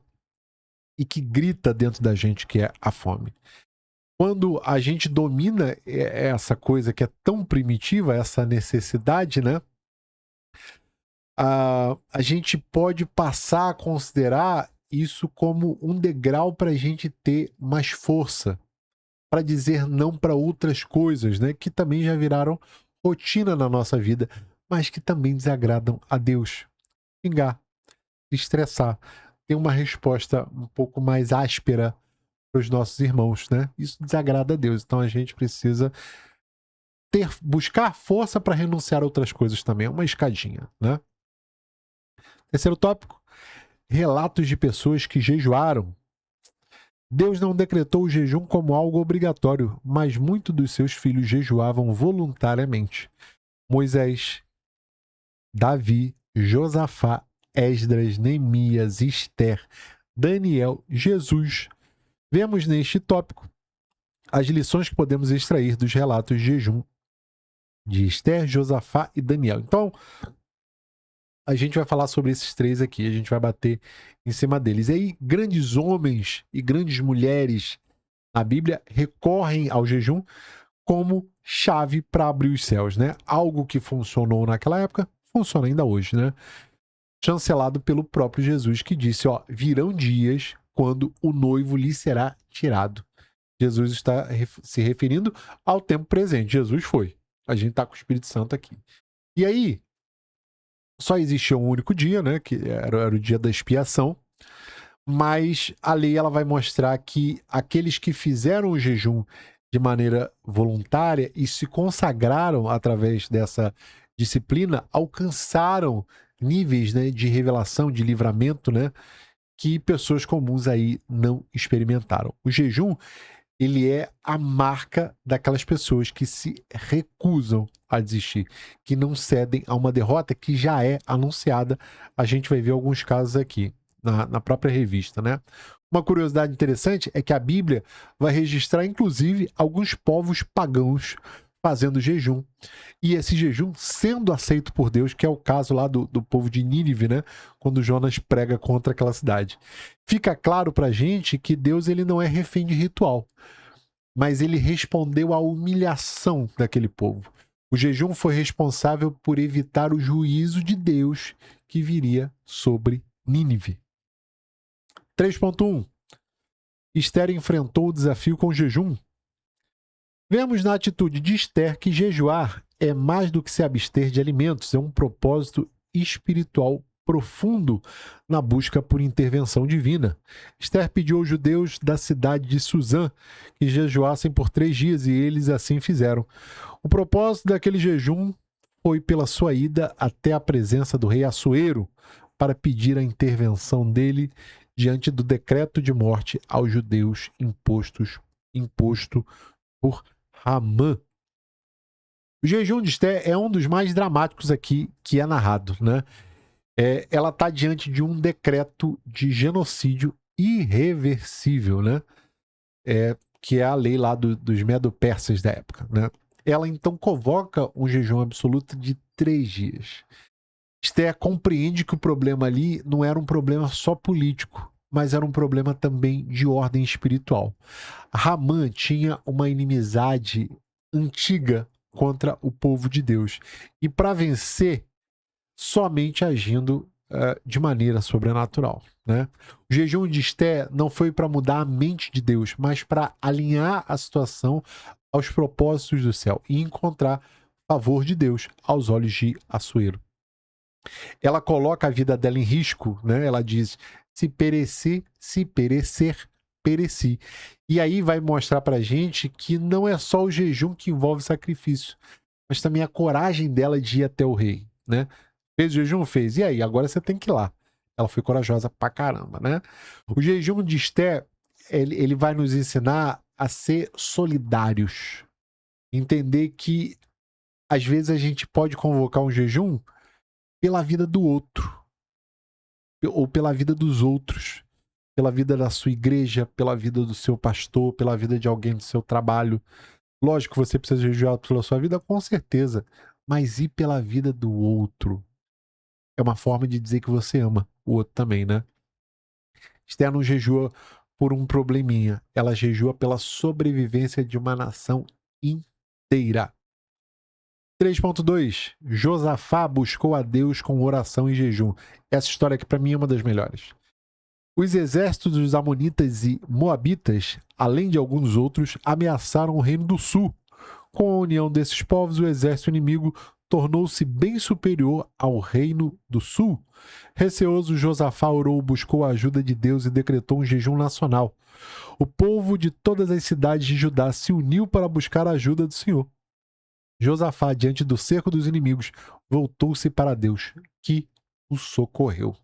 E que grita dentro da gente, que é a fome. Quando a gente domina essa coisa que é tão primitiva, essa necessidade, né? a gente pode passar a considerar isso como um degrau para a gente ter mais força, para dizer não para outras coisas, né, que também já viraram rotina na nossa vida, mas que também desagradam a Deus. Xingar, estressar, ter uma resposta um pouco mais áspera para os nossos irmãos, né? Isso desagrada a Deus. Então a gente precisa buscar força para renunciar a outras coisas também. É uma escadinha, né? Terceiro tópico: relatos de pessoas que jejuaram. Deus não decretou o jejum como algo obrigatório, mas muitos dos seus filhos jejuavam voluntariamente. Moisés, Davi, Josafá, Esdras, Neemias, Esther, Daniel, Jesus. Vemos neste tópico as lições que podemos extrair dos relatos de jejum de Esther, Josafá e Daniel. Então, a gente vai falar sobre esses três aqui, a gente vai bater em cima deles. E aí, grandes homens e grandes mulheres na Bíblia recorrem ao jejum como chave para abrir os céus, né? Algo que funcionou naquela época, funciona ainda hoje, né? Chancelado pelo próprio Jesus, que disse, ó, virão dias quando o noivo lhe será tirado. Jesus está se referindo ao tempo presente. Jesus foi. A gente está com o Espírito Santo aqui. E aí, só existia um único dia, né? Que era o dia da expiação. Mas a lei ela vai mostrar que aqueles que fizeram o jejum de maneira voluntária e se consagraram através dessa disciplina alcançaram níveis, né, de revelação, de livramento, né, que pessoas comuns aí não experimentaram. O jejum, ele é a marca daquelas pessoas que se recusam a desistir, que não cedem a uma derrota que já é anunciada. A gente vai ver alguns casos aqui na própria revista, né? Uma curiosidade interessante é que a Bíblia vai registrar, inclusive, alguns povos pagãos fazendo jejum. E esse jejum sendo aceito por Deus, que é o caso lá do povo de Nínive, né? Quando Jonas prega contra aquela cidade. Fica claro pra gente que Deus ele não é refém de ritual, mas ele respondeu à humilhação daquele povo. O jejum foi responsável por evitar o juízo de Deus que viria sobre Nínive. 3.1. Esther enfrentou o desafio com jejum. Vemos na atitude de Esther que jejuar é mais do que se abster de alimentos, é um propósito espiritual profundo na busca por intervenção divina. Esther pediu aos judeus da cidade de Suzã que jejuassem por 3 dias e eles assim fizeram. O propósito daquele jejum foi pela sua ida até a presença do rei Assuero para pedir a intervenção dele diante do decreto de morte aos judeus imposto por Ramã. O jejum de Esther é um dos mais dramáticos aqui que é narrado, né? Ela está diante de um decreto de genocídio irreversível, né? Que é a lei lá dos medo-persas da época, né? Ela então convoca um jejum absoluto de 3 dias. Esther compreende que o problema ali não era um problema só político, mas era um problema também de ordem espiritual. Ramã tinha uma inimizade antiga contra o povo de Deus. E para vencer, somente agindo de maneira sobrenatural, né? O jejum de Esther não foi para mudar a mente de Deus, mas para alinhar a situação aos propósitos do céu e encontrar favor de Deus aos olhos de Assuero. Ela coloca a vida dela em risco, né? Ela diz: se perecer, pereci. E aí vai mostrar pra gente que não é só o jejum que envolve sacrifício, mas também a coragem dela de ir até o rei, né? Fez o jejum? Fez. E aí? Agora você tem que ir lá. Ela foi corajosa pra caramba, né? O jejum de Esther, ele vai nos ensinar a ser solidários. Entender que, às vezes, a gente pode convocar um jejum pela vida do outro, ou pela vida dos outros, pela vida da sua igreja, pela vida do seu pastor, pela vida de alguém do seu trabalho. Lógico que você precisa jejuar pela sua vida, com certeza, mas ir pela vida do outro é uma forma de dizer que você ama o outro também, né? Esther não jejua por um probleminha, ela jejua pela sobrevivência de uma nação inteira. 3.2. Josafá buscou a Deus com oração e jejum. Essa história aqui para mim é uma das melhores. Os exércitos dos Amonitas e Moabitas, além de alguns outros, ameaçaram o reino do sul. Com a união desses povos, o exército inimigo tornou-se bem superior ao reino do sul. Receoso, Josafá orou, buscou a ajuda de Deus e decretou um jejum nacional. O povo de todas as cidades de Judá se uniu para buscar a ajuda do Senhor. Josafá, diante do cerco dos inimigos, voltou-se para Deus, que o socorreu.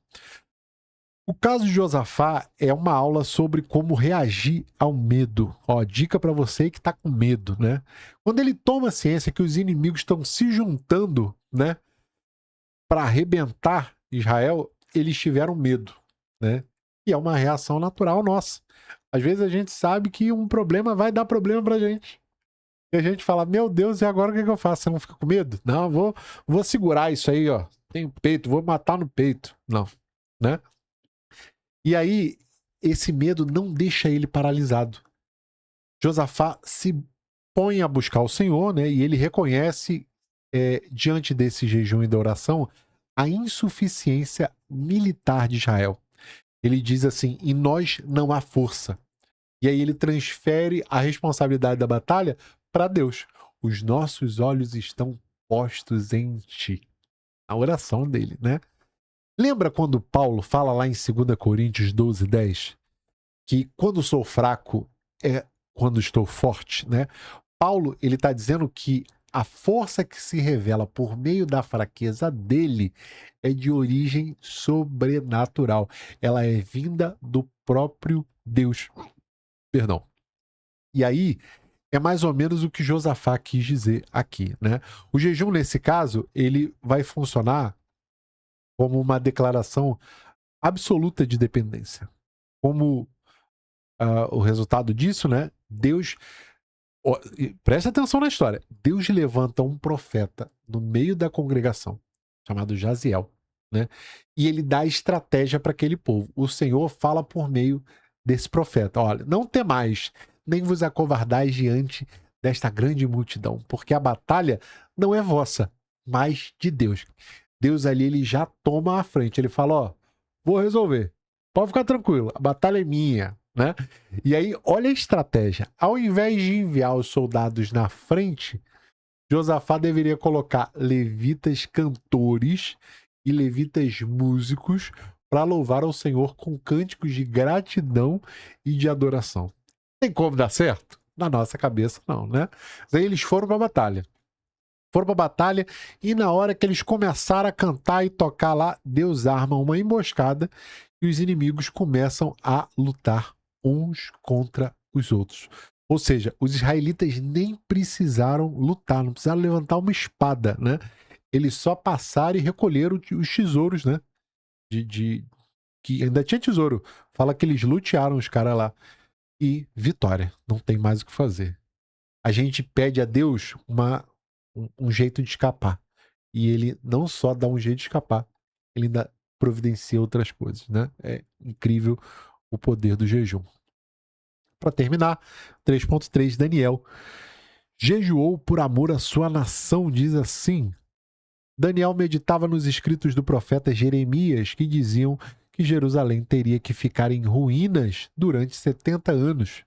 O caso de Josafá é uma aula sobre como reagir ao medo. Ó, dica para você que está com medo, né? Quando ele toma ciência que os inimigos estão se juntando, né, para arrebentar Israel, eles tiveram medo, né? E é uma reação natural nossa. Às vezes a gente sabe que um problema vai dar problema pra gente. E a gente fala, meu Deus, e agora o que eu faço? Você não fica com medo? Não, vou segurar isso aí, ó. Tenho peito, vou matar no peito. Não, né? E aí, esse medo não deixa ele paralisado. Josafá se põe a buscar o Senhor, né? E ele reconhece, diante desse jejum e da oração, a insuficiência militar de Israel. Ele diz assim, em nós não há força. E aí ele transfere a responsabilidade da batalha para Deus. Os nossos olhos estão postos em ti. A oração dele, né? Lembra quando Paulo fala lá em 2 Coríntios 12:10 que quando sou fraco é quando estou forte, né? Paulo, ele está dizendo que a força que se revela por meio da fraqueza dele é de origem sobrenatural. Ela é vinda do próprio Deus. Perdão. E aí, é mais ou menos o que Josafá quis dizer aqui, né? O jejum, nesse caso, ele vai funcionar como uma declaração absoluta de dependência. Como o resultado disso, né? Deus... presta atenção na história. Deus levanta um profeta no meio da congregação, chamado Jaziel, né? E ele dá estratégia para aquele povo. O Senhor fala por meio desse profeta. Olha, não temais, nem vos acovardais diante desta grande multidão, porque a batalha não é vossa, mas de Deus. Deus ali, ele já toma a frente. Ele fala, ó, vou resolver. Pode ficar tranquilo, a batalha é minha, né? E aí, olha a estratégia. Ao invés de enviar os soldados na frente, Josafá deveria colocar levitas cantores e levitas músicos para louvar ao Senhor com cânticos de gratidão e de adoração. Tem como dar certo? Na nossa cabeça, não, né? Aí eles foram para a batalha. Foram para a batalha e na hora que eles começaram a cantar e tocar lá, Deus arma uma emboscada e os inimigos começam a lutar uns contra os outros. Ou seja, os israelitas nem precisaram lutar, não precisaram levantar uma espada, né? Eles só passaram e recolheram os tesouros, né? Que ainda tinha tesouro. Fala que eles lutearam os caras lá. E vitória, não tem mais o que fazer. A gente pede a Deus um jeito de escapar. E ele não só dá um jeito de escapar, ele ainda providencia outras coisas, né? É incrível o poder do jejum. Para terminar, 3.3, Daniel jejuou por amor à sua nação, diz assim. Daniel meditava nos escritos do profeta Jeremias, que diziam que Jerusalém teria que ficar em ruínas durante 70 anos.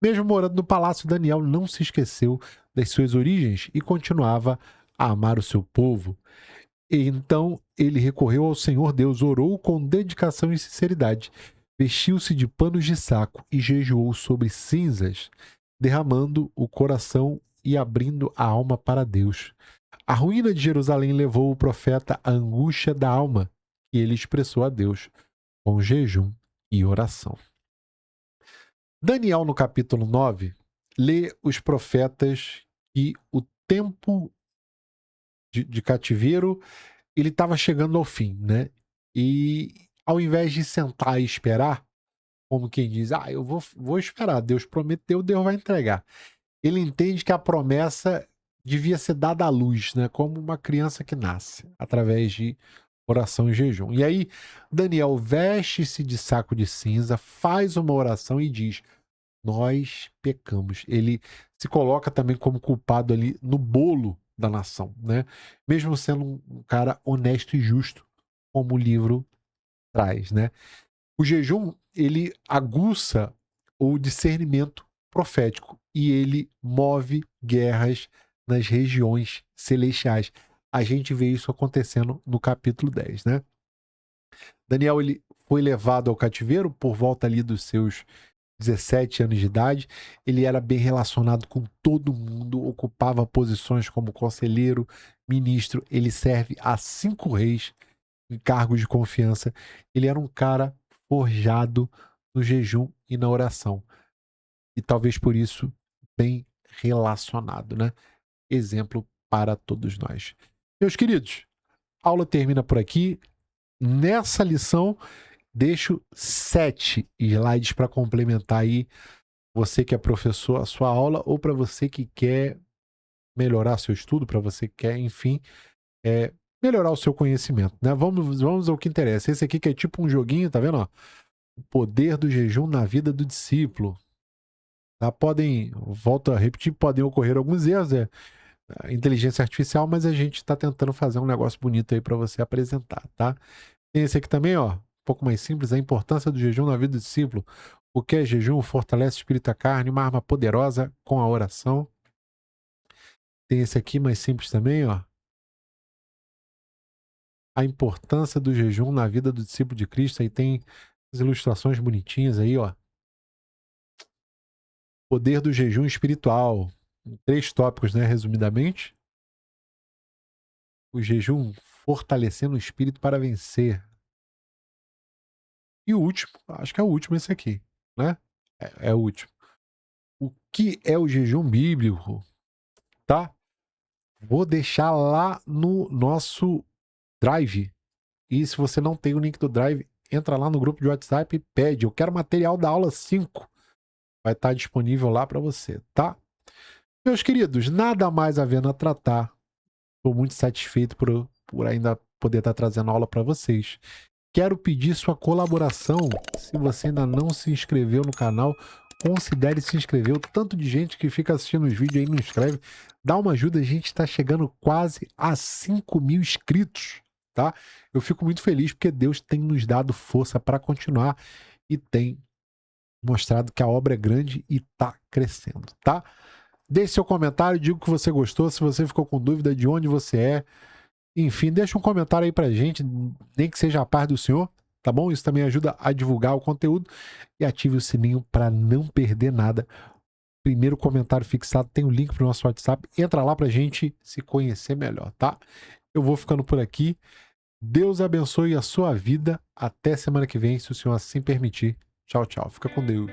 Mesmo morando no palácio, Daniel não se esqueceu das suas origens e continuava a amar o seu povo. E então ele recorreu ao Senhor Deus, orou com dedicação e sinceridade, vestiu-se de panos de saco e jejuou sobre cinzas, derramando o coração e abrindo a alma para Deus. A ruína de Jerusalém levou o profeta à angústia da alma, que ele expressou a Deus com jejum e oração. Daniel, no capítulo 9, lê os profetas que o tempo de cativeiro ele estava chegando ao fim, né? E ao invés de sentar e esperar, como quem diz, eu vou esperar, Deus prometeu, Deus vai entregar. Ele entende que a promessa devia ser dada à luz, né? Como uma criança que nasce, através de oração e jejum. E aí, Daniel veste-se de saco de cinza, faz uma oração e diz, nós pecamos. Ele se coloca também como culpado ali no bolo da nação, né? Mesmo sendo um cara honesto e justo, como o livro traz, né? O jejum, ele aguça o discernimento profético e ele move guerras nas regiões celestiais. A gente vê isso acontecendo no capítulo 10, né? Daniel, ele foi levado ao cativeiro por volta ali dos seus 17 anos de idade. Ele era bem relacionado com todo mundo, ocupava posições como conselheiro, ministro. Ele serve a 5 reis em cargos de confiança. Ele era um cara forjado no jejum e na oração. E talvez por isso bem relacionado, né? Exemplo para todos nós. Meus queridos, a aula termina por aqui. Nessa lição, deixo 7 slides para complementar aí você que é professor, a sua aula, ou para você que quer melhorar seu estudo, para você que quer, enfim, melhorar o seu conhecimento, né? Vamos ao que interessa. Esse aqui que é tipo um joguinho, tá vendo? Ó? O poder do jejum na vida do discípulo. Tá? Volto a repetir, podem ocorrer alguns erros, inteligência artificial, mas a gente está tentando fazer um negócio bonito aí para você apresentar, tá? Tem esse aqui também, ó, um pouco mais simples, a importância do jejum na vida do discípulo. O que é jejum? Fortalece o espírito e a carne, uma arma poderosa com a oração. Tem esse aqui mais simples também, ó. A importância do jejum na vida do discípulo de Cristo. Aí tem as ilustrações bonitinhas aí, ó. Poder do jejum espiritual. 3 tópicos, né, resumidamente. O jejum fortalecendo o espírito para vencer. E o último, acho que é o último esse aqui, né? É o último. O que é o jejum bíblico? Tá? Vou deixar lá no nosso Drive. E se você não tem o link do Drive, entra lá no grupo de WhatsApp e pede. Eu quero material da aula 5. Vai estar disponível lá para você, tá? Meus queridos, nada mais havendo a tratar. Estou muito satisfeito por ainda poder estar trazendo aula para vocês. Quero pedir sua colaboração. Se você ainda não se inscreveu no canal, considere se inscrever. O tanto de gente que fica assistindo os vídeos aí não inscreve. Dá uma ajuda, a gente está chegando quase a 5.000 inscritos, tá? Eu fico muito feliz porque Deus tem nos dado força para continuar e tem mostrado que a obra é grande e está crescendo, tá? Deixe seu comentário, diga o que você gostou, se você ficou com dúvida de onde você é. Enfim, deixa um comentário aí pra gente, nem que seja a paz do Senhor, tá bom? Isso também ajuda a divulgar o conteúdo e ative o sininho para não perder nada. Primeiro comentário fixado tem o link pro nosso WhatsApp. Entra lá pra gente se conhecer melhor, tá? Eu vou ficando por aqui. Deus abençoe a sua vida. Até semana que vem, se o Senhor assim permitir. Tchau, tchau. Fica com Deus.